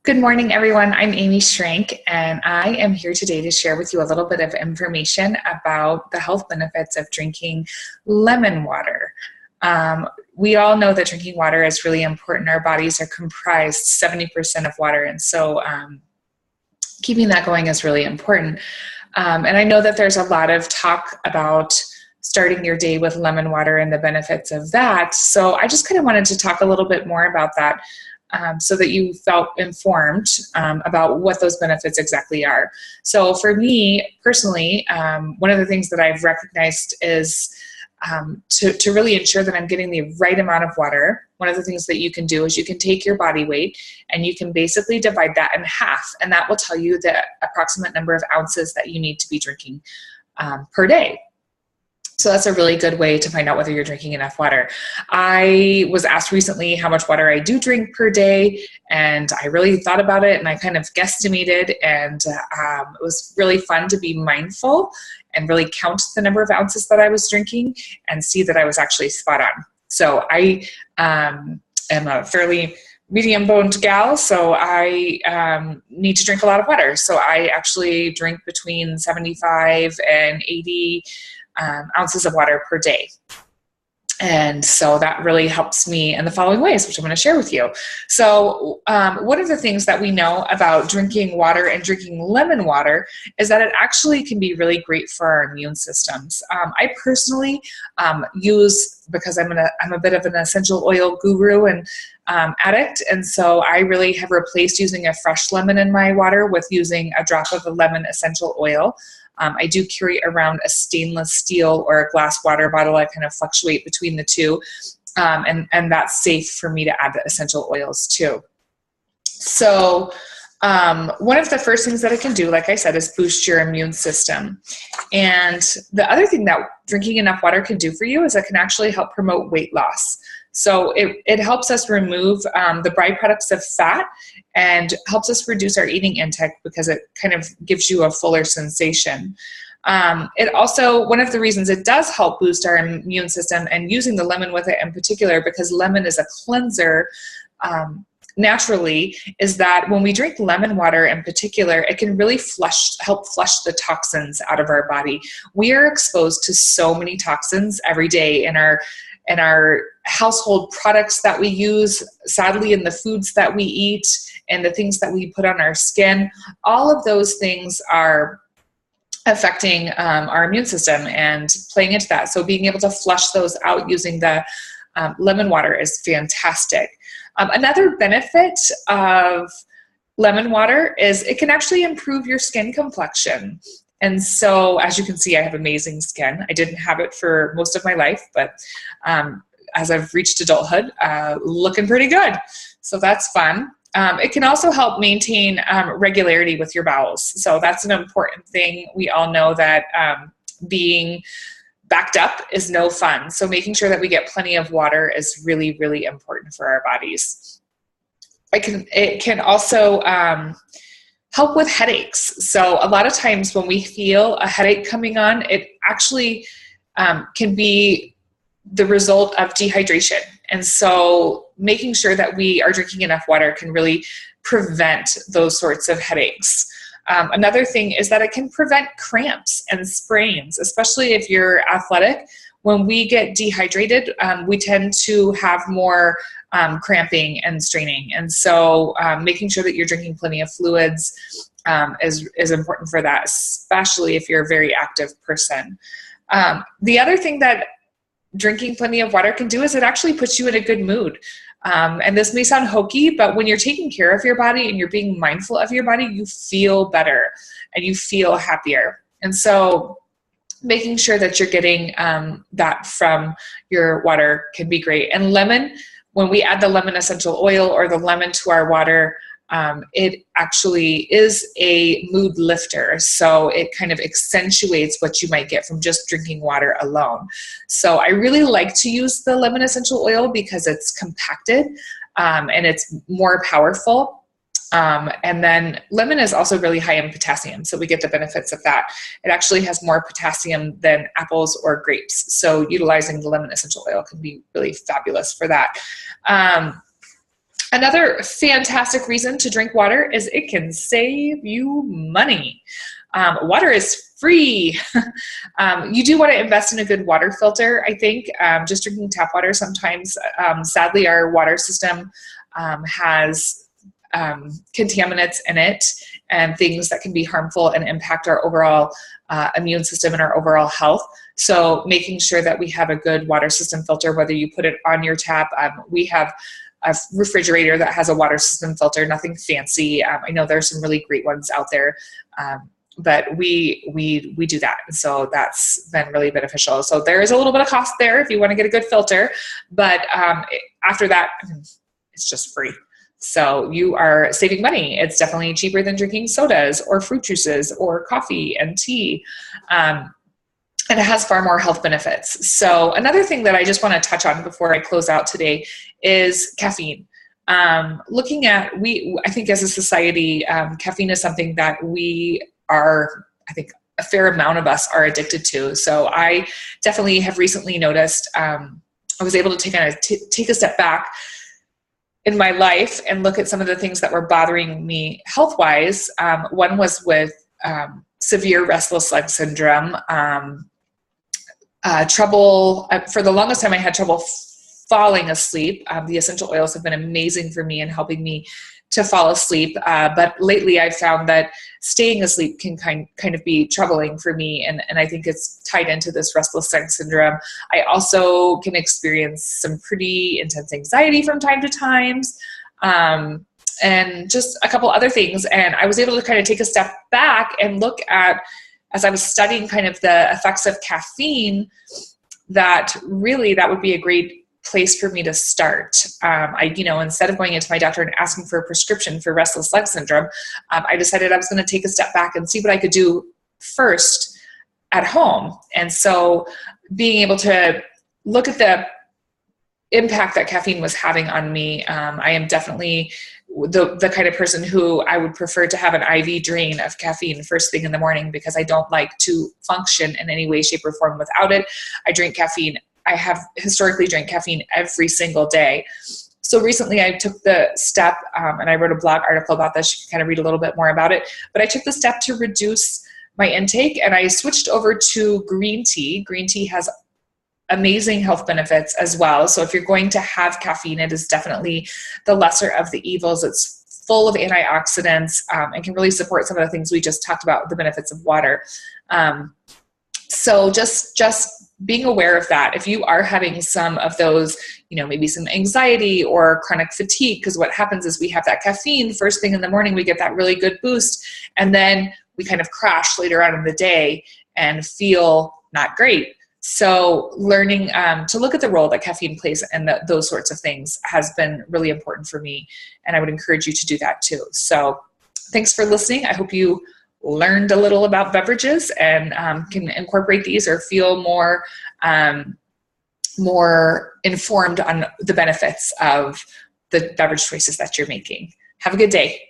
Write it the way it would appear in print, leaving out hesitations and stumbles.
Good morning, everyone. I'm Amy Schrank, and I am here today to share with you a little bit of information about the health benefits of drinking lemon water. We all know that drinking water is really important. Our bodies are comprised 70% of water, and so keeping that going is really important. And I know that there's a lot of talk about starting your day with lemon water and the benefits of that. So I just kind of wanted to talk a little bit more about that so that you felt informed about what those benefits exactly are. So for me personally, one of the things that I've recognized is to really ensure that I'm getting the right amount of water. One of the things that you can do is you can take your body weight and you can basically divide that in half, and that will tell you the approximate number of ounces that you need to be drinking per day. So that's a really good way to find out whether you're drinking enough water. I was asked recently how much water I do drink per day, and I really thought about it, and I kind of guesstimated, and it was really fun to be mindful and really count the number of ounces that I was drinking and see that I was actually spot on. So I am a fairly medium-boned gal, so I need to drink a lot of water. So I actually drink between 75 and 80 ounces of water per day. And so that really helps me in the following ways, which I'm going to share with you. So one of the things that we know about drinking water and drinking lemon water is that it actually can be really great for our immune systems. I personally use, because I'm a bit of an essential oil guru and addict, and so I really have replaced using a fresh lemon in my water with using a drop of the lemon essential oil. I do carry around a stainless steel or a glass water bottle. I kind of fluctuate between the two, and that's safe for me to add the essential oils too. So one of the first things that it can do, like I said, is boost your immune system. And the other thing that drinking enough water can do for you is it can actually help promote weight loss. So it helps us remove the byproducts of fat and helps us reduce our eating intake because it kind of gives you a fuller sensation. It also, one of the reasons it does help boost our immune system, and using the lemon with it in particular, because lemon is a cleanser naturally, is that when we drink lemon water in particular, it can really help flush the toxins out of our body. We are exposed to so many toxins every day in our household products that we use, sadly in the foods that we eat, and the things that we put on our skin. All of those things are affecting our immune system and playing into that. So being able to flush those out using the lemon water is fantastic. Another benefit of lemon water is it can actually improve your skin complexion. And so, as you can see, I have amazing skin. I didn't have it for most of my life, but as I've reached adulthood, looking pretty good. So that's fun. It can also help maintain regularity with your bowels. So that's an important thing. We all know that being backed up is no fun. So making sure that we get plenty of water is really, really important for our bodies. It can also help with headaches. So a lot of times when we feel a headache coming on, it actually can be the result of dehydration. And so making sure that we are drinking enough water can really prevent those sorts of headaches. Another thing is that it can prevent cramps and sprains, especially if you're athletic. When we get dehydrated, we tend to have more cramping and straining. And so making sure that you're drinking plenty of fluids is important for that, especially if you're a very active person. The other thing that drinking plenty of water can do is it actually puts you in a good mood. And this may sound hokey, but when you're taking care of your body and you're being mindful of your body, you feel better and you feel happier. And so making sure that you're getting that from your water can be great. And lemon, when we add the lemon essential oil or the lemon to our water, it actually is a mood lifter. So it kind of accentuates what you might get from just drinking water alone. So I really like to use the lemon essential oil because it's compacted and it's more powerful. And then lemon is also really high in potassium, so we get the benefits of that. It actually has more potassium than apples or grapes, so utilizing the lemon essential oil can be really fabulous for that. Another fantastic reason to drink water is it can save you money. Water is free. You do want to invest in a good water filter, I think. Just drinking tap water sometimes, sadly, our water system has contaminants in it and things that can be harmful and impact our overall immune system and our overall health. So making sure that we have a good water system filter, whether you put it on your tap, we have a refrigerator that has a water system filter, nothing fancy. I know there's some really great ones out there, but we do that. So that's been really beneficial. So there is a little bit of cost there if you want to get a good filter, but after that, it's just free. So you are saving money. It's definitely cheaper than drinking sodas or fruit juices or coffee and tea. And it has far more health benefits. So another thing that I just want to touch on before I close out today is caffeine. Looking at, I think as a society, caffeine is something that we are, I think a fair amount of us are addicted to. So I definitely have recently noticed, I was able to take a step back in my life and look at some of the things that were bothering me health-wise. One was with severe restless leg syndrome, trouble, for the longest time I had trouble falling asleep. The essential oils have been amazing for me in helping me to fall asleep. But lately I've found that staying asleep can kind of be troubling for me. And I think it's tied into this restless leg syndrome. I also can experience some pretty intense anxiety from time to time. And just a couple other things. And I was able to kind of take a step back and look at, as I was studying kind of the effects of caffeine, that really that would be a great place for me to start. Instead of going into my doctor and asking for a prescription for restless leg syndrome, I decided I was going to take a step back and see what I could do first at home. And so being able to look at the impact that caffeine was having on me, I am definitely the kind of person who I would prefer to have an IV drain of caffeine first thing in the morning, because I don't like to function in any way, shape, or form without it. I drink caffeine. I have historically drank caffeine every single day. So recently I took the step, and I wrote a blog article about this. You can kind of read a little bit more about it, but I took the step to reduce my intake, and I switched over to green tea. Green tea has amazing health benefits as well. So if you're going to have caffeine, it is definitely the lesser of the evils. It's full of antioxidants, and can really support some of the things we just talked about, the benefits of water. So just being aware of that. If you are having some of those, maybe some anxiety or chronic fatigue, because what happens is we have that caffeine first thing in the morning, we get that really good boost, and then we kind of crash later on in the day and feel not great. So learning to look at the role that caffeine plays and those sorts of things has been really important for me. And I would encourage you to do that too. So thanks for listening. I hope you learned a little about beverages and can incorporate these or feel more informed on the benefits of the beverage choices that you're making. Have a good day.